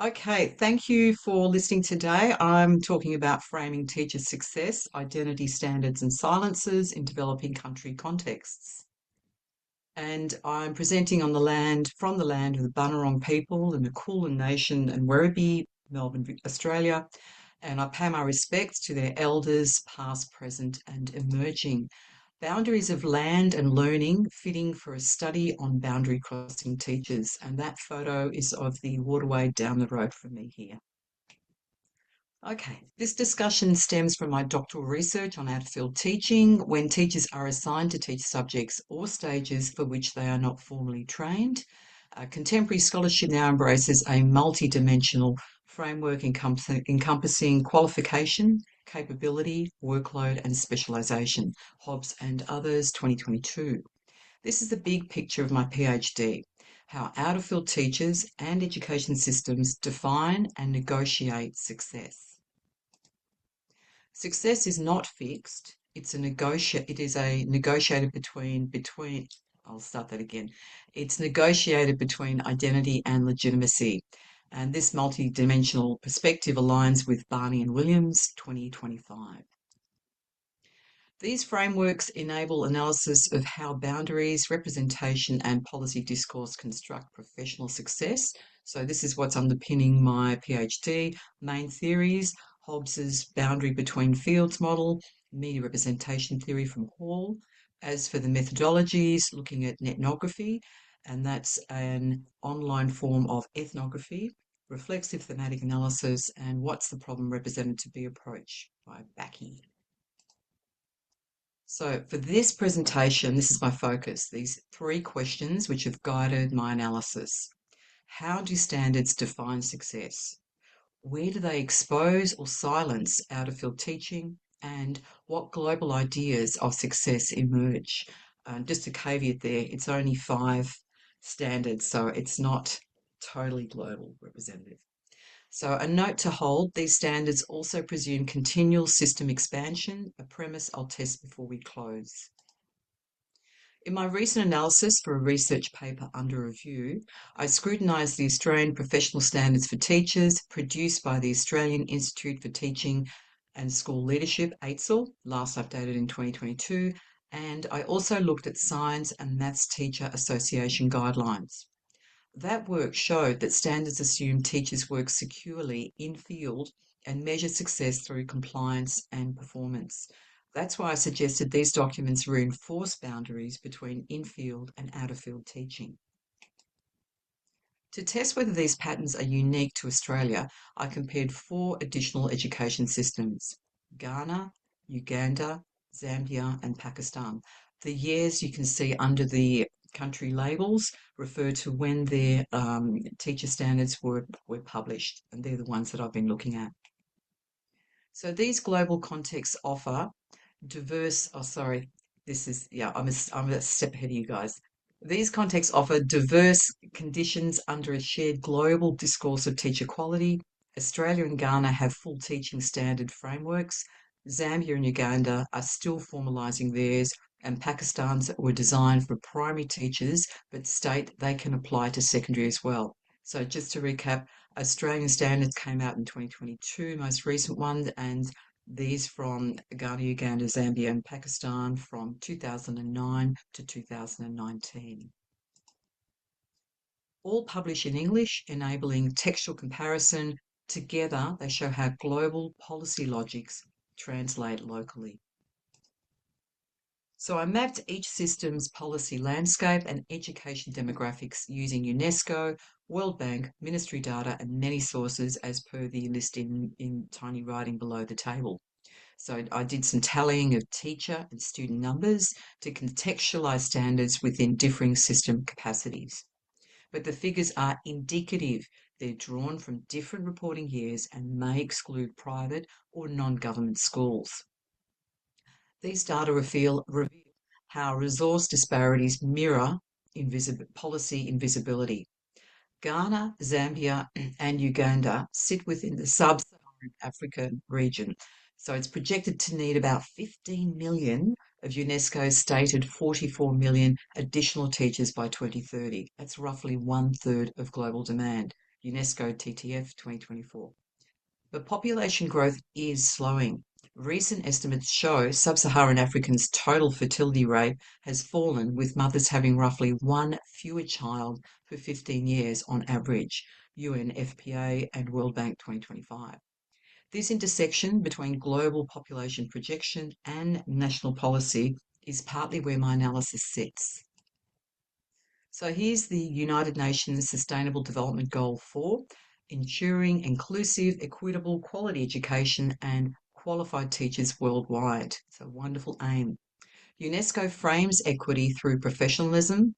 Okay, thank you for listening today. I'm talking about framing teacher success, identity standards and silences in developing country contexts. And I'm presenting on the land, from the land of the Bunurong people, the Makulin Nation and Werribee, Melbourne, Australia. And I pay my respects to their elders, past, present and emerging. Boundaries of land and learning fitting for a study on boundary crossing teachers. And that photo is of the waterway down the road from me here. Okay, this discussion stems from my doctoral research on out-of-field teaching when teachers are assigned to teach subjects or stages for which they are not formally trained. Contemporary scholarship now embraces a multi-dimensional framework encompassing qualification, capability, workload and specialisation. Hobbs and others, 2022. This is the big picture of my PhD, how out-of-field teachers and education systems define and negotiate success. Success is not fixed. It is a negotiated between I'll start that again. It's negotiated between identity and legitimacy. And this multi-dimensional perspective aligns with Barney and Williams 2025. These frameworks enable analysis of how boundaries, representation, and policy discourse construct professional success. So this is what's underpinning my PhD. Main theories: Hobbes's boundary between fields model, media representation theory from Hall. As for the methodologies, looking at ethnography, and that's an online form of ethnography, reflexive thematic analysis, and what's the problem represented to be approached by Backy. So for this presentation, this is my focus, these three questions which have guided my analysis. How do standards define success? Where do they expose or silence out-of-field teaching? And what global ideas of success emerge? Just a caveat there, it's only 5 standards, so it's not totally global representative. So a note to hold, these standards also presume continual system expansion, a premise I'll test before we close. In my recent analysis for a research paper under review, I scrutinised the Australian Professional Standards for Teachers produced by the Australian Institute for Teaching and School Leadership, AITSL, last updated in 2022, and I also looked at Science and Maths Teacher Association guidelines. That work showed that standards assume teachers work securely in field and measure success through compliance and performance. That's why I suggested these documents reinforce boundaries between in-field and out-of-field teaching. To test whether these patterns are unique to Australia, I compared 4 additional education systems: Ghana, Uganda, Zambia and Pakistan. The years you can see under the country labels refer to when their teacher standards were published, and they're the ones that I've been looking at. So these global contexts offer diverse, I'm a step ahead of you guys. These contexts offer diverse conditions under a shared global discourse of teacher quality. Australia and Ghana have full teaching standard frameworks. Zambia and Uganda are still formalising theirs, and Pakistan's were designed for primary teachers, but state they can apply to secondary as well. So just to recap, Australian standards came out in 2022, most recent one, and these from Ghana, Uganda, Zambia and Pakistan from 2009 to 2019. All published in English, enabling textual comparison. Together, they show how global policy logics translate locally. So I mapped each system's policy landscape and education demographics using UNESCO, World Bank, ministry data and many sources as per the list in tiny writing below the table. So I did some tallying of teacher and student numbers to contextualize standards within differing system capacities. But the figures are indicative. They're drawn from different reporting years and may exclude private or non-government schools. These data reveal how resource disparities mirror policy invisibility. Ghana, Zambia, and Uganda sit within the sub-Saharan African region, so it's projected to need about 15 million of UNESCO's stated 44 million additional teachers by 2030. That's roughly 1/3 of global demand. UNESCO TTF 2024. But population growth is slowing. Recent estimates show sub-Saharan Africans' total fertility rate has fallen, with mothers having roughly one fewer child per 15 years on average, UNFPA and World Bank 2025. This intersection between global population projection and national policy is partly where my analysis sits. So here's the United Nations Sustainable Development Goal 4, ensuring inclusive, equitable, quality education and qualified teachers worldwide. It's a wonderful aim. UNESCO frames equity through professionalization,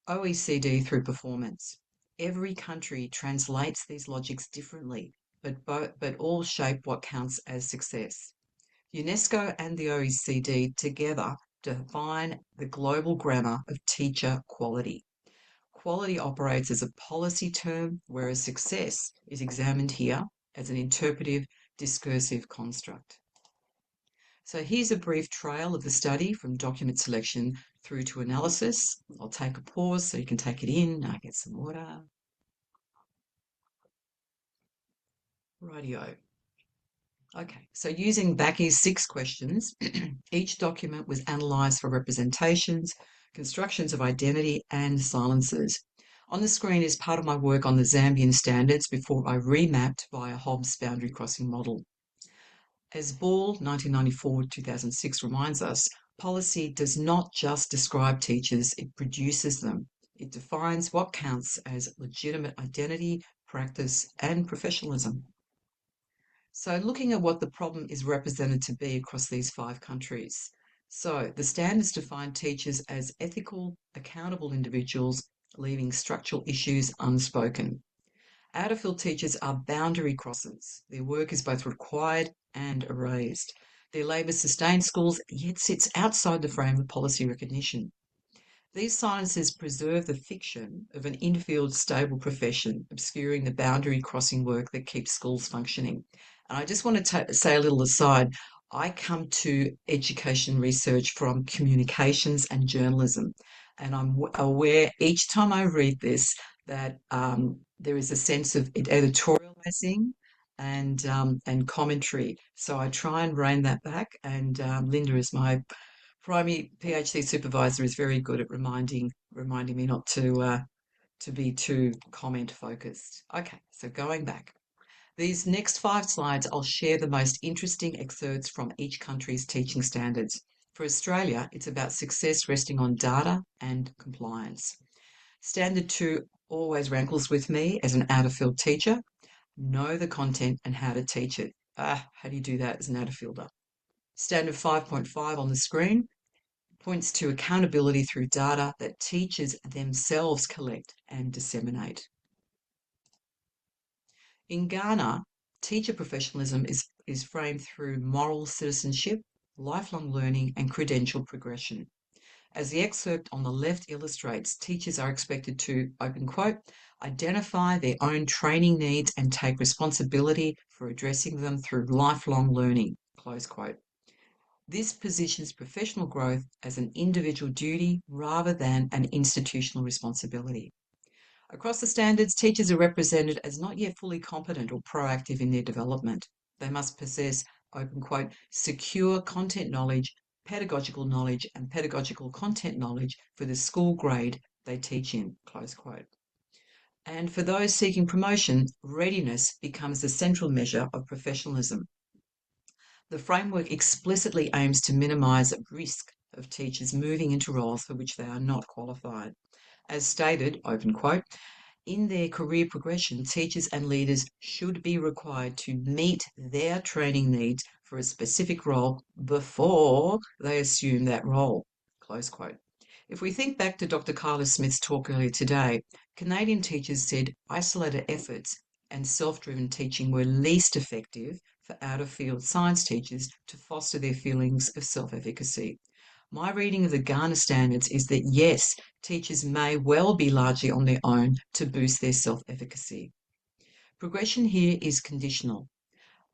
OECD through performance. Every country translates these logics differently, but all shape what counts as success. UNESCO and the OECD together define the global grammar of teacher quality. Quality operates as a policy term, whereas success is examined here as an interpretive, discursive construct. So here's a brief trail of the study from document selection through to analysis. I'll take a pause so you can take it in. I'll get some water. Rightio. Okay, so using Backey's 6 questions, each document was analysed for representations, constructions of identity, and silences. On the screen is part of my work on the Zambian standards before I remapped via Hobbs' boundary crossing model. As Ball 1994-2006 reminds us, policy does not just describe teachers, it produces them. It defines what counts as legitimate identity, practice, and professionalism. So looking at what the problem is represented to be across these 5 countries. So the standards define teachers as ethical, accountable individuals, leaving structural issues unspoken. Out-of-field teachers are boundary crossers. Their work is both required and erased. Their labour sustains schools, yet sits outside the frame of policy recognition. These silences preserve the fiction of an in-field stable profession, obscuring the boundary crossing work that keeps schools functioning. And I just want to say a little aside. I come to education research from communications and journalism, and I'm aware each time I read this that there is a sense of editorializing and commentary. So I try and rein that back. And Linda is my primary PhD supervisor is very good at reminding me not to be too comment focused. Okay, so going back. These next 5 slides, I'll share the most interesting excerpts from each country's teaching standards. For Australia, it's about success resting on data and compliance. Standard 2 always rankles with me as an out-of-field teacher. Know the content and how to teach it. How do you do that as an out-of-fielder? Standard 5.5 on the screen points to accountability through data that teachers themselves collect and disseminate. In Ghana, teacher professionalism is framed through moral citizenship, lifelong learning, and credential progression. As the excerpt on the left illustrates, teachers are expected to, open quote, identify their own training needs and take responsibility for addressing them through lifelong learning, close quote. This positions professional growth as an individual duty rather than an institutional responsibility. Across the standards, teachers are represented as not yet fully competent or proactive in their development. They must possess, open quote, secure content knowledge, pedagogical knowledge, and pedagogical content knowledge for the school grade they teach in, close quote. And for those seeking promotion, readiness becomes the central measure of professionalism. The framework explicitly aims to minimise risk of teachers moving into roles for which they are not qualified. As stated, open quote, in their career progression, teachers and leaders should be required to meet their training needs for a specific role before they assume that role, close quote. If we think back to Dr. Kyla Smith's talk earlier today, Canadian teachers said isolated efforts and self-driven teaching were least effective for out-of-field science teachers to foster their feelings of self-efficacy. My reading of the Ghana standards is that yes, teachers may well be largely on their own to boost their self-efficacy. Progression here is conditional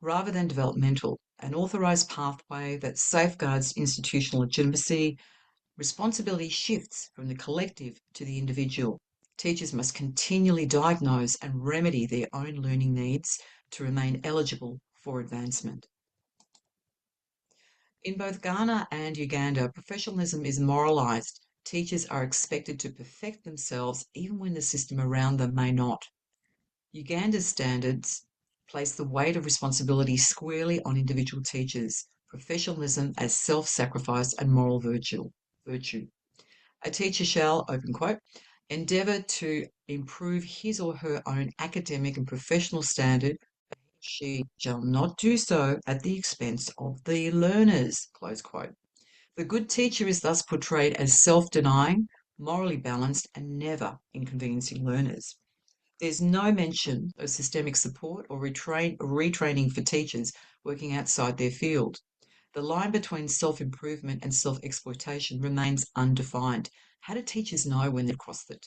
rather than developmental, an authorised pathway that safeguards institutional legitimacy. Responsibility shifts from the collective to the individual. Teachers must continually diagnose and remedy their own learning needs to remain eligible for advancement. In both Ghana and Uganda, professionalism is moralised. Teachers are expected to perfect themselves even when the system around them may not. Uganda's standards place the weight of responsibility squarely on individual teachers, professionalism as self-sacrifice and moral virtue. A teacher shall, open quote, endeavour to improve his or her own academic and professional standard. She shall not do so at the expense of the learners, close quote. The good teacher is thus portrayed as self-denying, morally balanced, and never inconveniencing learners. There's no mention of systemic support or retraining for teachers working outside their field. The line between self-improvement and self-exploitation remains undefined. How do teachers know when they've crossed it?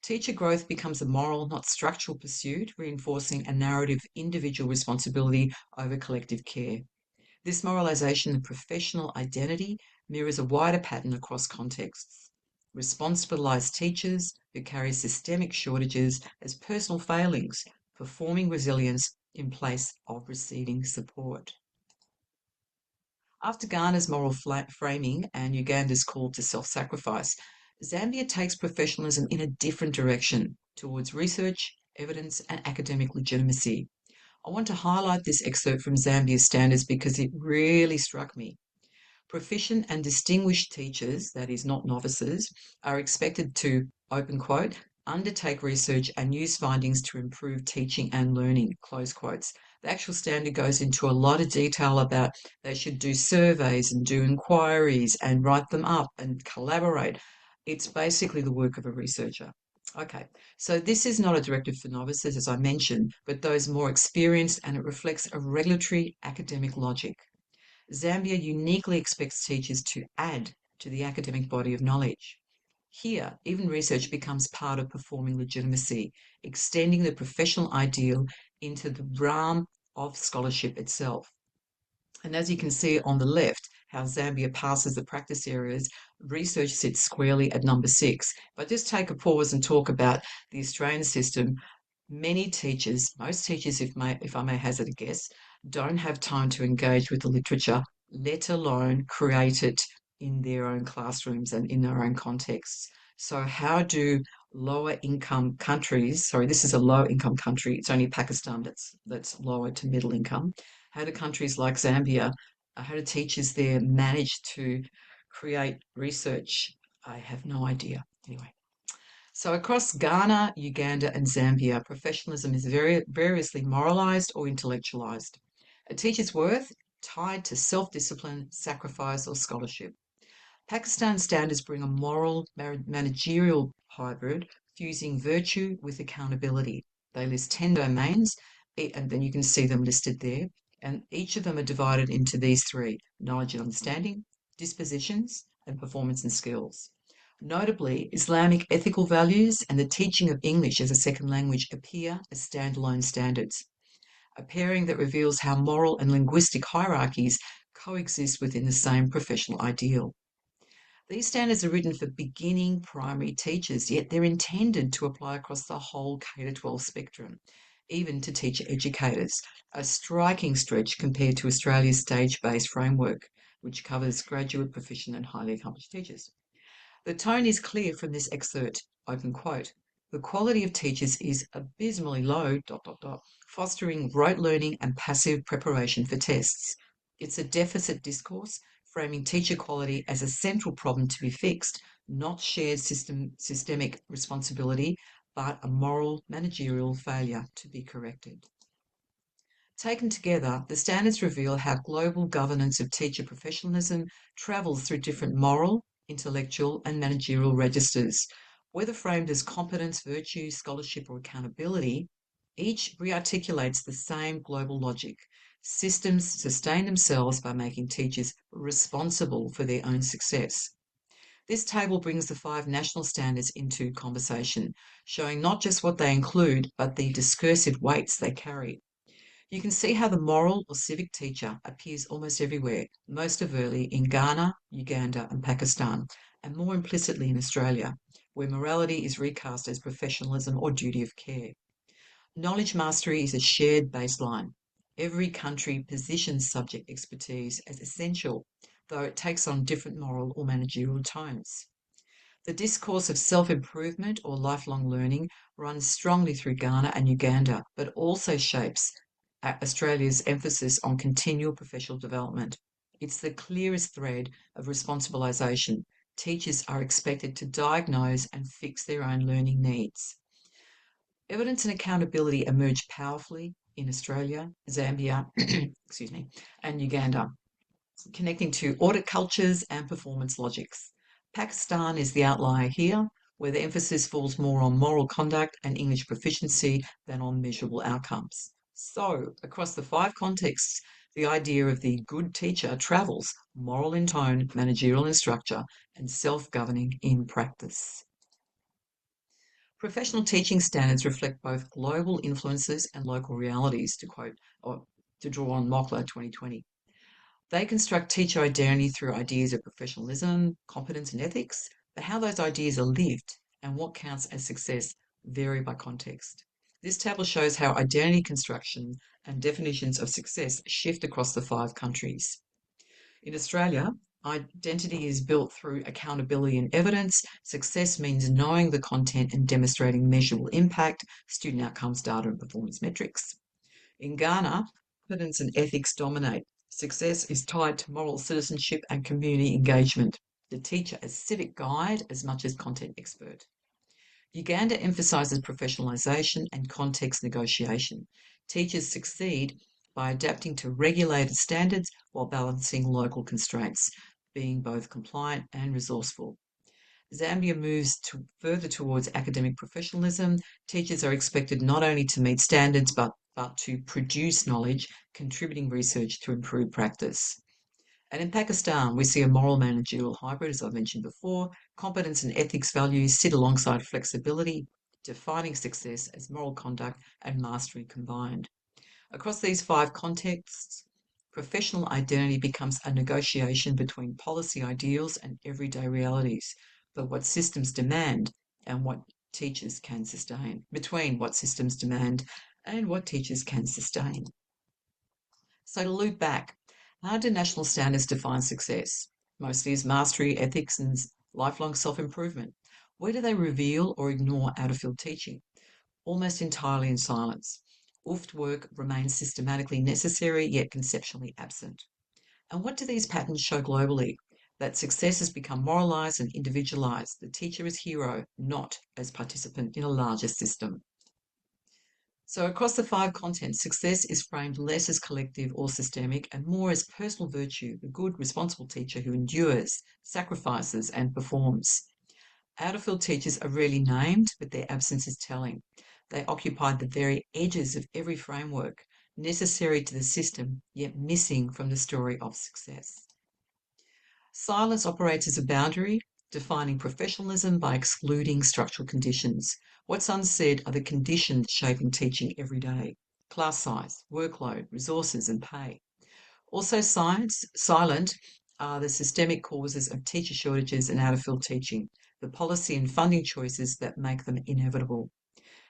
Teacher growth becomes a moral, not structural pursuit, reinforcing a narrative of individual responsibility over collective care. This moralisation of professional identity mirrors a wider pattern across contexts. Responsibilised teachers who carry systemic shortages as personal failings, performing resilience in place of receiving support. After Ghana's moral framing and Uganda's call to self-sacrifice, Zambia takes professionalism in a different direction towards research, evidence, and academic legitimacy. I want to highlight this excerpt from Zambia's standards because it really struck me. Proficient and distinguished teachers, that is, not novices, are expected to, open quote, undertake research and use findings to improve teaching and learning, close quotes. The actual standard goes into a lot of detail about they should do surveys and do inquiries and write them up and collaborate. It's basically the work of a researcher. Okay, so this is not a directive for novices, as I mentioned, but those more experienced, and it reflects a regulatory academic logic. Zambia uniquely expects teachers to add to the academic body of knowledge. Here, even research becomes part of performing legitimacy, extending the professional ideal into the realm of scholarship itself. And as you can see on the left, how Zambia passes the practice areas, research sits squarely at number 6. But just take a pause and talk about the Australian system. Many teachers, most teachers, if I may hazard a guess, don't have time to engage with the literature, let alone create it in their own classrooms and in their own contexts. So how do lower income countries, sorry, this is a low income country, it's only Pakistan that's lower to middle income. How do countries like Zambia, how do teachers there manage to create research? I have no idea. Anyway. So across Ghana, Uganda, and Zambia, professionalism is variously moralised or intellectualised. A teacher's worth tied to self-discipline, sacrifice, or scholarship. Pakistan standards bring a moral managerial hybrid, fusing virtue with accountability. They list 10 domains, and then you can see them listed there. And each of them are divided into these 3: knowledge and understanding, dispositions, and performance and skills. Notably, Islamic ethical values and the teaching of English as a second language appear as standalone standards, a pairing that reveals how moral and linguistic hierarchies coexist within the same professional ideal. These standards are written for beginning primary teachers, yet they're intended to apply across the whole K-12 spectrum, even to teacher educators, a striking stretch compared to Australia's stage-based framework, which covers graduate, proficient, and highly accomplished teachers. The tone is clear from this excerpt, open quote. The quality of teachers is abysmally low, ... fostering rote learning and passive preparation for tests. It's a deficit discourse, framing teacher quality as a central problem to be fixed, not shared systemic responsibility, but a moral managerial failure to be corrected. Taken together, the standards reveal how global governance of teacher professionalism travels through different moral, intellectual, and managerial registers. Whether framed as competence, virtue, scholarship, or accountability, each rearticulates the same global logic. Systems sustain themselves by making teachers responsible for their own success. This table brings the 5 national standards into conversation, showing not just what they include, but the discursive weights they carry. You can see how the moral or civic teacher appears almost everywhere, most overtly in Ghana, Uganda, and Pakistan, and more implicitly in Australia. where morality is recast as professionalism or duty of care. Knowledge mastery is a shared baseline. Every country positions subject expertise as essential, though it takes on different moral or managerial tones. The discourse of self-improvement or lifelong learning runs strongly through Ghana and Uganda, but also shapes Australia's emphasis on continual professional development. It's the clearest thread of responsibilisation. Teachers are expected to diagnose and fix their own learning needs. Evidence and accountability emerge powerfully in Australia, Zambia, excuse me, and Uganda, connecting to audit cultures and performance logics. Pakistan is the outlier here, where the emphasis falls more on moral conduct and English proficiency than on measurable outcomes. So, across the 5 contexts, the idea of the good teacher travels, moral in tone, managerial in structure, and self-governing in practice. Professional teaching standards reflect both global influences and local realities, to quote or to draw on Mockler 2020. They construct teacher identity through ideas of professionalism, competence, and ethics, but how those ideas are lived and what counts as success vary by context. This table shows how identity construction and definitions of success shift across the 5 countries. In Australia, identity is built through accountability and evidence. Success means knowing the content and demonstrating measurable impact, student outcomes, data, and performance metrics. In Ghana, competence and ethics dominate. Success is tied to moral citizenship and community engagement. The teacher as civic guide as much as content expert. Uganda emphasises professionalisation and context negotiation. Teachers succeed by adapting to regulated standards while balancing local constraints, being both compliant and resourceful. Zambia moves further towards academic professionalism. Teachers are expected not only to meet standards but to produce knowledge, contributing research to improve practice. And in Pakistan, we see a moral managerial hybrid, as I've mentioned before. Competence and ethics values sit alongside flexibility, defining success as moral conduct and mastery combined. Across these 5 contexts, professional identity becomes a negotiation between policy ideals and everyday realities, but what systems demand and what teachers can sustain, between what systems demand and what teachers can sustain. So to loop back, how do national standards define success? Mostly as mastery, ethics, and lifelong self-improvement. Where do they reveal or ignore out-of-field teaching? Almost entirely in silence. OOFT work remains systematically necessary, yet conceptually absent. And what do these patterns show globally? That success has become moralised and individualised. The teacher is hero, not as participant in a larger system. So across the 5 contents, success is framed less as collective or systemic and more as personal virtue, the good, responsible teacher who endures, sacrifices, and performs. Out-of-field teachers are rarely named, but their absence is telling. They occupy the very edges of every framework, necessary to the system, yet missing from the story of success. Silence operates as a boundary, defining professionalism by excluding structural conditions. What's unsaid are the conditions shaping teaching every day: class size, workload, resources, and pay. Also silent are the systemic causes of teacher shortages and out-of-field teaching, the policy and funding choices that make them inevitable.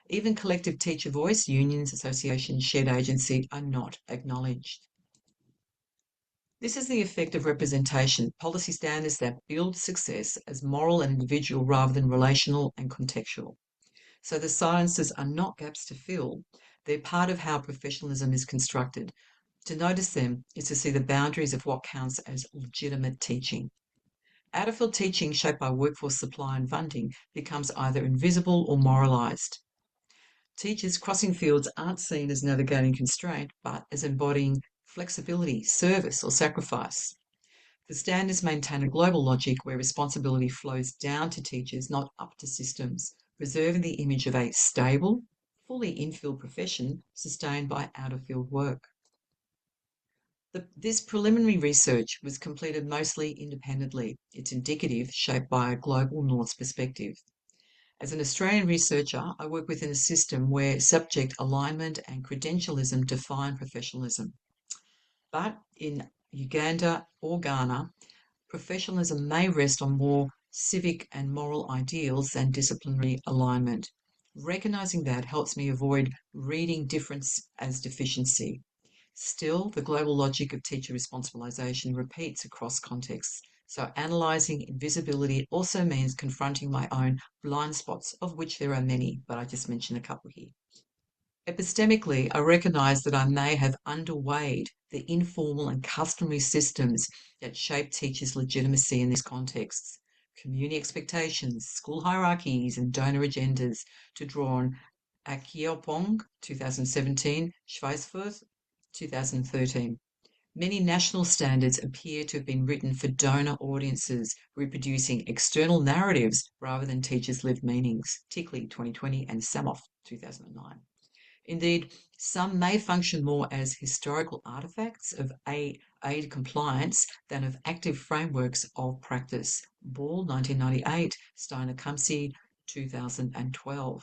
Even collective teacher voice, unions, associations, shared agency are not acknowledged. This is the effect of representation, policy standards that build success as moral and individual rather than relational and contextual. So the silences are not gaps to fill, they're part of how professionalism is constructed. To notice them is to see the boundaries of what counts as legitimate teaching. Out-of-field teaching shaped by workforce supply and funding becomes either invisible or moralised. Teachers crossing fields aren't seen as navigating constraint, but as embodying flexibility, service, or sacrifice. The standards maintain a global logic where responsibility flows down to teachers, not up to systems, preserving the image of a stable, fully in-field profession sustained by out-of-field work. This preliminary research was completed mostly independently. It's indicative, shaped by a global North's perspective. As an Australian researcher, I work within a system where subject alignment and credentialism define professionalism. But in Uganda or Ghana, professionalism may rest on more civic and moral ideals and disciplinary alignment. Recognizing that helps me avoid reading difference as deficiency. Still, the global logic of teacher responsibilization repeats across contexts. So analyzing invisibility also means confronting my own blind spots, of which there are many, but I just mentioned a couple here. Epistemically, I recognise that I may have underweighed the informal and customary systems that shape teachers' legitimacy in these contexts. Community expectations, school hierarchies, and donor agendas, to draw on Akiopong, 2017, Schweisfurth, 2013. Many national standards appear to have been written for donor audiences, reproducing external narratives rather than teachers' lived meanings, particularly 2020 and Samoff, 2009. Indeed, some may function more as historical artifacts of aid compliance than of active frameworks of practice. Ball, 1998, Steiner-Kamsey, 2012.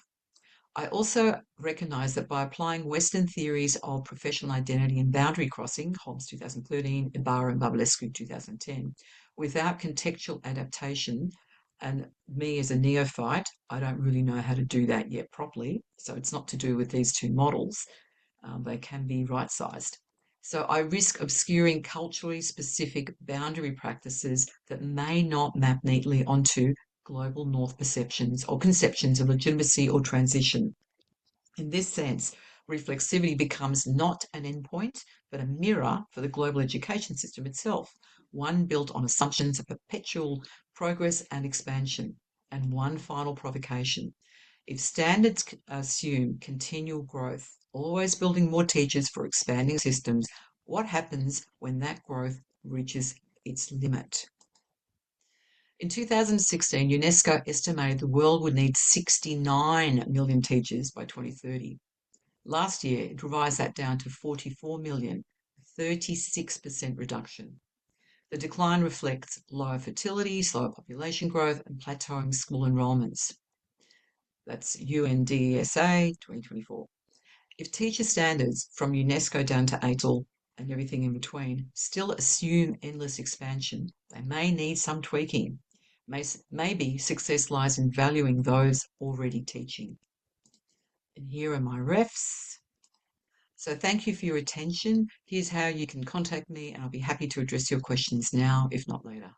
I also recognise that by applying Western theories of professional identity and boundary crossing, Hobbs 2013, Ibarra and Babalescu 2010, without contextual adaptation, and me as a neophyte, I don't really know how to do that yet properly. So it's not to do with these two models. They can be right-sized. So I risk obscuring culturally specific boundary practices that may not map neatly onto global North perceptions or conceptions of legitimacy or transition. In this sense, reflexivity becomes not an endpoint, but a mirror for the global education system itself, one built on assumptions of perpetual progress and expansion. And one final provocation. If standards assume continual growth, always building more teachers for expanding systems, what happens when that growth reaches its limit? In 2016, UNESCO estimated the world would need 69 million teachers by 2030. Last year, it revised that down to 44 million, a 36% reduction. The decline reflects lower fertility, slower population growth, and plateauing school enrolments. That's UNDESA 2024. If teacher standards from UNESCO down to ATL and everything in between still assume endless expansion, they may need some tweaking. Maybe success lies in valuing those already teaching. And here are my refs. So thank you for your attention. Here's how you can contact me, and I'll be happy to address your questions now, if not later.